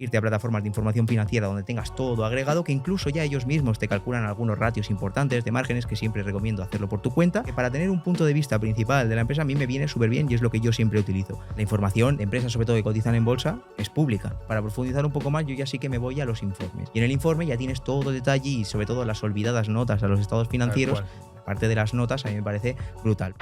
irte a plataformas de información financiera donde tengas todo agregado, que incluso ya ellos mismos te calculan algunos ratios importantes de márgenes, que siempre recomiendo hacerlo por tu cuenta, que para tener un punto de vista principal de la empresa a mí me viene súper bien y es lo que yo siempre utilizo. La información de empresas, sobre todo que cotizan en bolsa, es pública. Para profundizar un poco más, yo ya sí que me voy a los informes. Y en el informe ya tienes todo detalle y sobre todo las olvidadas notas a los estados Tal financieros. cual. Aparte de las notas, a mí me parece brutal.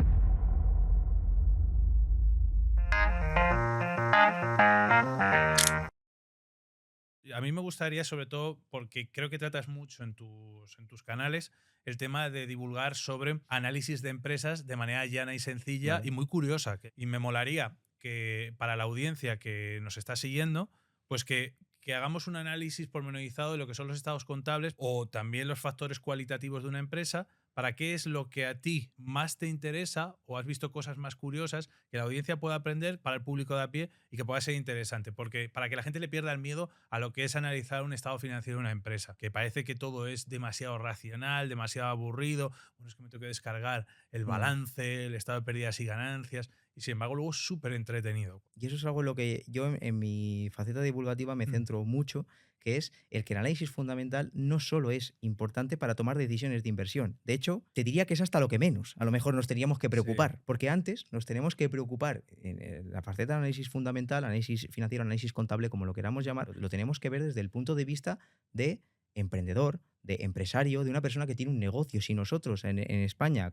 A mí me gustaría, sobre todo, porque creo que tratas mucho en tus canales, el tema de divulgar sobre análisis de empresas de manera llana y sencilla Vale. y muy curiosa. Y me molaría que para la audiencia que nos está siguiendo, pues que hagamos un análisis pormenorizado de lo que son los estados contables o también los factores cualitativos de una empresa, para qué es lo que a ti más te interesa o has visto cosas más curiosas que la audiencia pueda aprender para el público de a pie y que pueda ser interesante, porque para que la gente le pierda el miedo a lo que es analizar un estado financiero de una empresa, que parece que todo es demasiado racional, demasiado aburrido, bueno, es que me tengo que descargar el Ya. balance, el estado de pérdidas y ganancias, y sin embargo luego es súper entretenido. Y eso es algo en lo que yo en mi faceta divulgativa me Mm, centro mucho, que es el que el análisis fundamental no solo es importante para tomar decisiones de inversión. De hecho, te diría que es hasta lo que menos. A lo mejor nos teníamos que sí. preocupar, porque antes nos tenemos que preocupar en la faceta de análisis fundamental, análisis financiero, análisis contable, como lo queramos llamar, lo tenemos que ver desde el punto de vista de emprendedor, de empresario, de una persona que tiene un negocio. Si nosotros en España,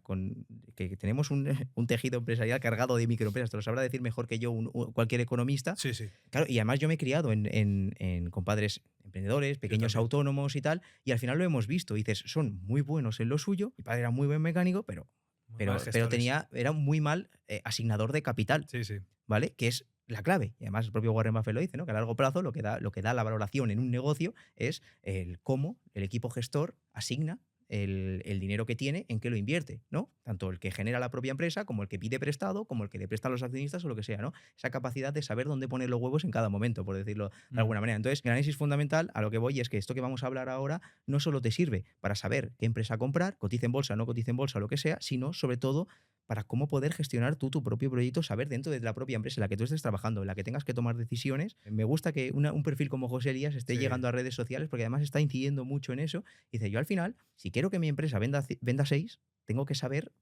que tenemos un tejido empresarial cargado de microempresas, te lo sabrá decir mejor que yo cualquier economista. Sí, sí, Claro, y además yo me he criado en compadres emprendedores, yo pequeños también. autónomos y tal, y al final lo hemos visto. Y dices, son muy buenos en lo suyo. Mi padre era muy buen mecánico, pero, Muy mal pero, pero gestores. tenía, era muy mal asignador de capital, Sí, sí. ¿vale? Que es la clave. Y además el propio Warren Buffett lo dice, ¿no? Que a largo plazo lo que da la valoración en un negocio es el cómo el equipo gestor asigna el dinero que tiene, en qué lo invierte, ¿no? Tanto el que genera la propia empresa, como el que pide prestado, como el que le presta a los accionistas o lo que sea, ¿no? Esa capacidad de saber dónde poner los huevos en cada momento, por decirlo de Mm. alguna manera. Entonces, el análisis fundamental, a lo que voy es que esto que vamos a hablar ahora no solo te sirve para saber qué empresa comprar, cotiza en bolsa, no cotiza en bolsa, o lo que sea, sino sobre todo para cómo poder gestionar tú tu propio proyecto, saber dentro de la propia empresa en la que tú estés trabajando, en la que tengas que tomar decisiones. Me gusta que un perfil como José Elías esté Sí. llegando a redes sociales porque además está incidiendo mucho en eso. Dice, yo al final, si quiero que mi empresa venda 6, tengo que saber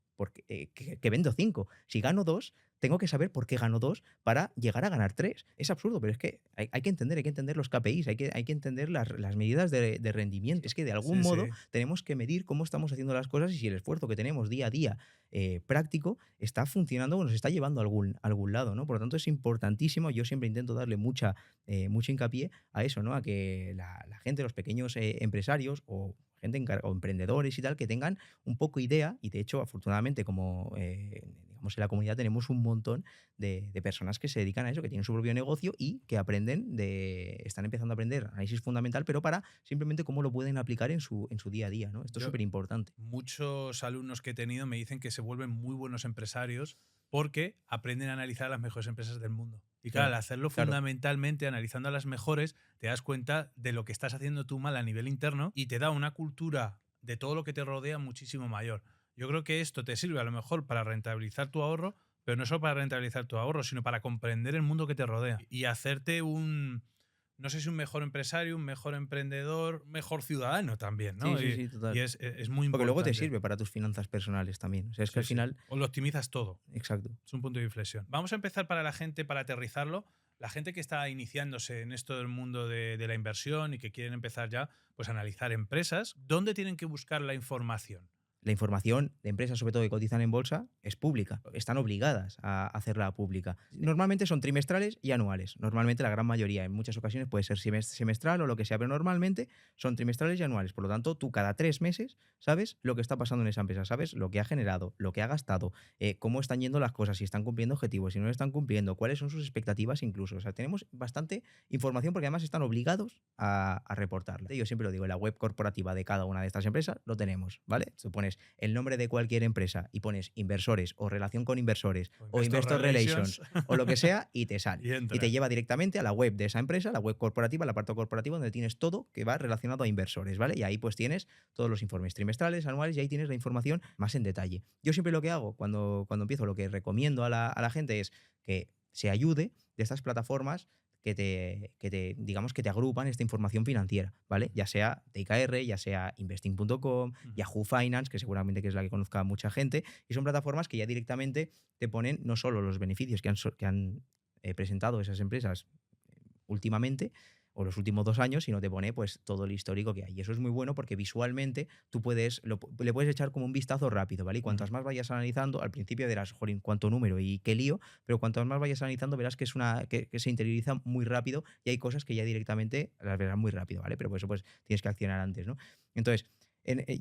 que vendo 5. Si gano 2, tengo que saber por qué gano 2 para llegar a ganar 3. Es absurdo, pero es que hay que entender los KPIs, hay que entender las medidas de rendimiento. Es que de algún Sí, modo sí. tenemos que medir cómo estamos haciendo las cosas y si el esfuerzo que tenemos día a día práctico está funcionando o nos está llevando a algún lado, ¿no? Por lo tanto, es importantísimo. Yo siempre intento darle mucho hincapié a eso, ¿no? A que la gente, los pequeños empresarios o gente o emprendedores y tal, que tengan un poco idea, y de hecho, afortunadamente, como digamos en la comunidad tenemos un montón de personas que se dedican a eso, que tienen su propio negocio y que están empezando a aprender análisis fundamental, pero para simplemente cómo lo pueden aplicar en su día a día, ¿no? Esto es Yo, súper importante. muchos alumnos que he tenido me dicen que se vuelven muy buenos empresarios porque aprenden a analizar las mejores empresas del mundo. Y claro, al Claro, hacerlo claro. fundamentalmente analizando a las mejores, te das cuenta de lo que estás haciendo tú mal a nivel interno y te da una cultura de todo lo que te rodea muchísimo mayor. Yo creo que esto te sirve a lo mejor para rentabilizar tu ahorro, pero no solo para rentabilizar tu ahorro, sino para comprender el mundo que te rodea y hacerte no sé si un mejor empresario, un mejor emprendedor, un mejor ciudadano también, Sí, ¿no? sí, Y, sí, y total. es muy Porque luego te importante. sirve para tus finanzas personales también. O sea, es que Sí, al sí. final, O lo optimizas todo. exacto. Es un punto de inflexión. Vamos a empezar para la gente, para aterrizarlo. La gente que está iniciándose en esto del mundo de la inversión y que quieren empezar ya pues, a analizar empresas, ¿dónde tienen que buscar la información? La información de empresas, sobre todo que cotizan en bolsa, es pública. Están obligadas a hacerla pública. Normalmente son trimestrales y anuales. Normalmente la gran mayoría, en muchas ocasiones puede ser semestral o lo que sea, pero normalmente son trimestrales y anuales. Por lo tanto, tú cada 3 meses sabes lo que está pasando en esa empresa, sabes lo que ha generado, lo que ha gastado, cómo están yendo las cosas, si están cumpliendo objetivos, si no lo están cumpliendo, cuáles son sus expectativas incluso. O sea, tenemos bastante información porque además están obligados a reportarla. Yo siempre lo digo, en la web corporativa de cada una de estas empresas lo tenemos, ¿vale? Tú pones el nombre de cualquier empresa y pones inversores o relación con inversores O o Investor investor Relations relations o lo que sea y te sale. y Y te entras. lleva directamente a la web de esa empresa, la web corporativa, el apartado corporativo, donde tienes todo que va relacionado a inversores, ¿vale? Y ahí pues tienes todos los informes trimestrales, anuales, y ahí tienes la información más en detalle. Yo siempre lo que hago cuando empiezo, lo que recomiendo a la gente es que se ayude de estas plataformas digamos, que te agrupan esta información financiera, ¿vale? Ya sea TKR, ya sea investing.com, Ujú. Yahoo Finance, que seguramente que es la que conozca mucha gente, y son plataformas que ya directamente te ponen no solo los beneficios que han presentado esas empresas últimamente o los últimos 2 años, sino te pone pues todo el histórico que hay. Y eso es muy bueno porque visualmente tú le puedes echar como un vistazo rápido, ¿vale? Y Ujú. cuantas más vayas analizando, al principio dirás, jolín, cuánto número y qué lío, pero cuantas más vayas analizando verás que que se interioriza muy rápido y hay cosas que ya directamente las verás muy rápido, ¿vale? Pero por eso pues tienes que accionar antes, ¿no? Entonces,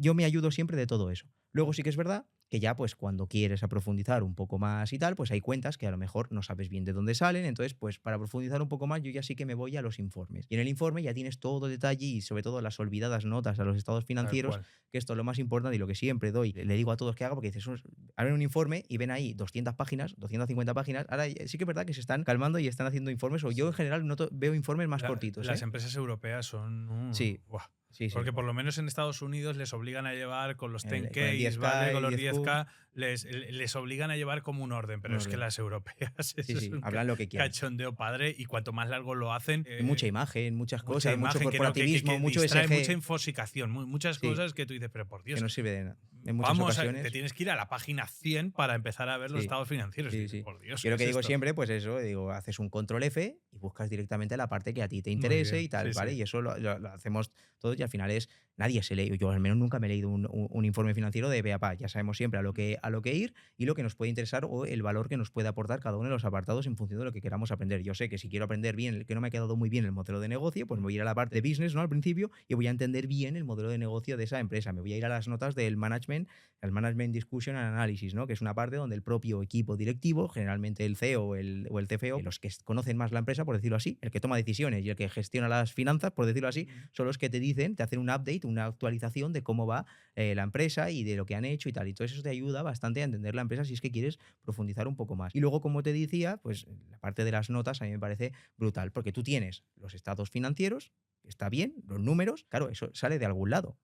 yo me ayudo siempre de todo eso. Luego sí que es verdad que ya pues cuando quieres a profundizar un poco más y tal, pues hay cuentas que a lo mejor no sabes bien de dónde salen, entonces pues para profundizar un poco más yo ya sí que me voy a los informes. Y en el informe ya tienes todo detalle y sobre todo las olvidadas notas a los estados Tal financieros, cual. que esto es lo más importante y lo que siempre doy, le digo a todos que haga porque dices, abren un informe y ven ahí 200 páginas, 250 páginas, ahora sí que es verdad que se están calmando y están haciendo informes, o yo en Sí. general veo informes más cortitos, Las ¿eh? empresas europeas son Sí, ¡buah! sí, sí. Porque por lo menos en Estados Unidos les obligan a llevar con los Con el 10Ks, ¿vale? 10K Con y los 10Q, 10K les obligan a llevar como un orden, un pero es que orden. las europeas Sí, eso es sí, un hablan lo que quieran. cachondeo padre y cuanto más largo lo hacen, Y mucha imagen, muchas mucha cosas, mucho imagen que no corporativismo, que mucho distrae, mucha SG. infosicación, muchas Sí, cosas que tú dices, pero por que Dios, no sirve de nada. En muchas vamos a, te ocasiones, tienes que ir a la página 100 para empezar a ver los sí, estados financieros. Y sí, dices, sí. por Dios, Yo ¿qué lo que es digo esto? siempre, pues eso, digo, haces un control F y buscas directamente la parte que a ti te Muy interese bien, y tal, sí, ¿vale? sí. Y eso lo hacemos todos y al final nadie se lee, yo al menos nunca me he leído un informe financiero de BAPA, ya sabemos siempre a lo que ir y lo que nos puede interesar o el valor que nos puede aportar cada uno de los apartados en función de lo que queramos aprender. Yo sé que si quiero aprender bien, que no me ha quedado muy bien el modelo de negocio, pues me voy a ir a la parte de business, ¿no? Al principio y voy a entender bien el modelo de negocio de esa empresa. Me voy a ir a las notas del management, el Management Discussion and Analysis, ¿no? Que es una parte donde el propio equipo directivo, generalmente el CEO o el CFO, los que conocen más la empresa, por decirlo así, el que toma decisiones y el que gestiona las finanzas, por decirlo así, Ujú. son los que te hacen un update, una actualización de cómo va la empresa y de lo que han hecho y tal. Y todo eso te ayuda bastante a entender la empresa si es que quieres profundizar un poco más. Y luego, como te decía, pues la parte de las notas a mí me parece brutal, porque tú tienes los estados financieros, que está bien, los números, claro, eso sale de algún lado,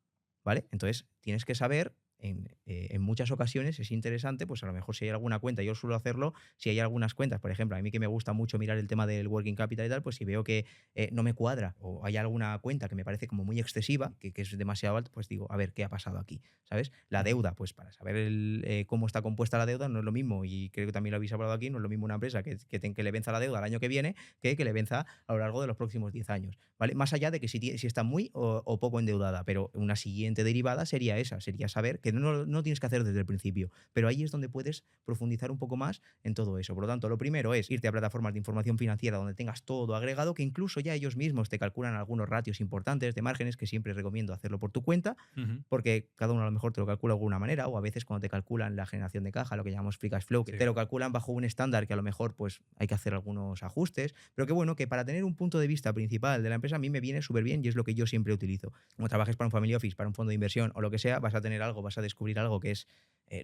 ¿vale? Entonces tienes que saber en muchas ocasiones es interesante, pues a lo mejor si hay alguna cuenta, yo suelo hacerlo, si hay algunas cuentas, por ejemplo, a mí que me gusta mucho mirar el tema del working capital y tal, pues si veo que no me cuadra o hay alguna cuenta que me parece como muy excesiva, que es demasiado alta, pues digo, a ver, ¿qué ha pasado aquí? ¿Sabes? La Ujú. deuda, pues para saber cómo está compuesta la deuda no es lo mismo, y creo que también lo habéis hablado aquí, no es lo mismo una empresa que le venza la deuda el año que viene que le venza a lo largo de los próximos 10 años, ¿vale? Más allá de que si está muy o poco endeudada, pero una siguiente derivada sería esa, sería saber que no tienes que hacer desde el principio, pero ahí es donde puedes profundizar un poco más en todo eso. Por lo tanto, lo primero es irte a plataformas de información financiera donde tengas todo agregado, que incluso ya ellos mismos te calculan algunos ratios importantes de márgenes, que siempre recomiendo hacerlo por tu cuenta, Ujú. porque cada uno a lo mejor te lo calcula de alguna manera, o a veces cuando te calculan la generación de caja, lo que llamamos free cash flow, que Sí. te lo calculan bajo un estándar que a lo mejor pues hay que hacer algunos ajustes, pero que bueno, que para tener un punto de vista principal de la empresa a mí me viene súper bien y es lo que yo siempre utilizo. Como trabajes para un family office, para un fondo de inversión o lo que sea, vas a tener algo, vas a descubrir algo que es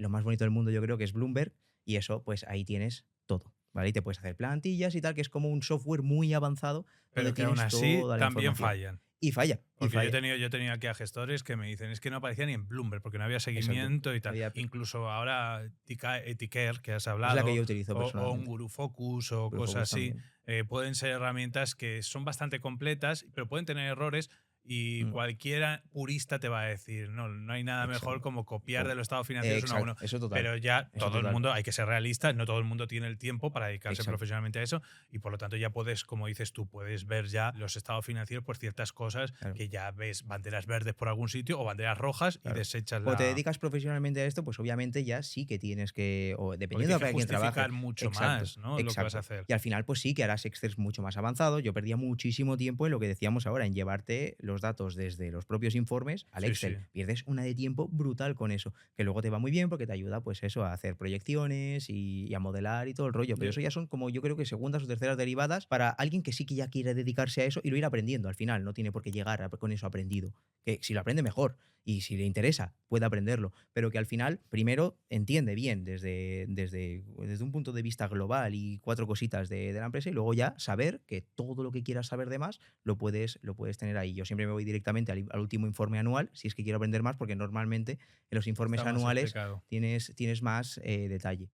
lo más bonito del mundo, yo creo que es Bloomberg, y eso pues ahí tienes todo. ¿Vale? Y te puedes hacer plantillas y tal, que es como un software muy avanzado donde Pero que aún tienes así toda la también información. fallan. Y falla, y Porque falla. yo he tenido aquí a gestores que me dicen, es que no aparecía ni en Bloomberg, porque no había Exacto. seguimiento y tal. Había- Incluso ahora Ticker, que has Es la que hablado, yo utilizo o un personalmente. Guru Focus o Pero cosas Focus así, también. pueden ser herramientas que son bastante completas, pero pueden tener errores y Mm, cualquiera purista te va a decir, no, no hay nada mejor exacto. como copiar de los estados financieros uno a Exacto. uno. Eso total. Pero ya Eso todo el total. mundo, hay que ser realistas, no todo el mundo tiene el tiempo para dedicarse Exacto. profesionalmente a eso y por lo tanto ya puedes, como dices tú, puedes ver ya los estados financieros por ciertas cosas Claro. que ya ves banderas verdes por algún sitio o banderas rojas y Claro. desechas Cuando te la... dedicas profesionalmente a esto, pues obviamente ya sí que tienes que, o Porque dependiendo tienes de que para quién trabaje, justificar mucho exacto, más, ¿no? Lo que vas a exacto. hacer. Y al final, pues sí que harás Excel mucho más avanzados. Yo perdía muchísimo tiempo en lo que decíamos ahora, en llevarte los datos desde los propios informes al Sí, sí. Excel. Pierdes una de tiempo brutal con eso, que luego te va muy bien porque te ayuda, pues eso, a hacer proyecciones y a modelar y todo el rollo. Pero Yo- eso ya son como yo creo que segundas o terceras derivadas para alguien que sí que ya quiere dedicarse a eso y lo ir aprendiendo al final. No tiene por qué llegar con eso aprendido. Que si lo aprende mejor, y si le interesa, puede aprenderlo, pero que al final primero entiende bien desde un punto de vista global y cuatro cositas de la empresa y luego ya saber que todo lo que quieras saber de más lo puedes tener ahí. Yo siempre me voy directamente al último informe anual si es que quiero aprender más porque normalmente en los Está informes más anuales explicado. tienes más detalle.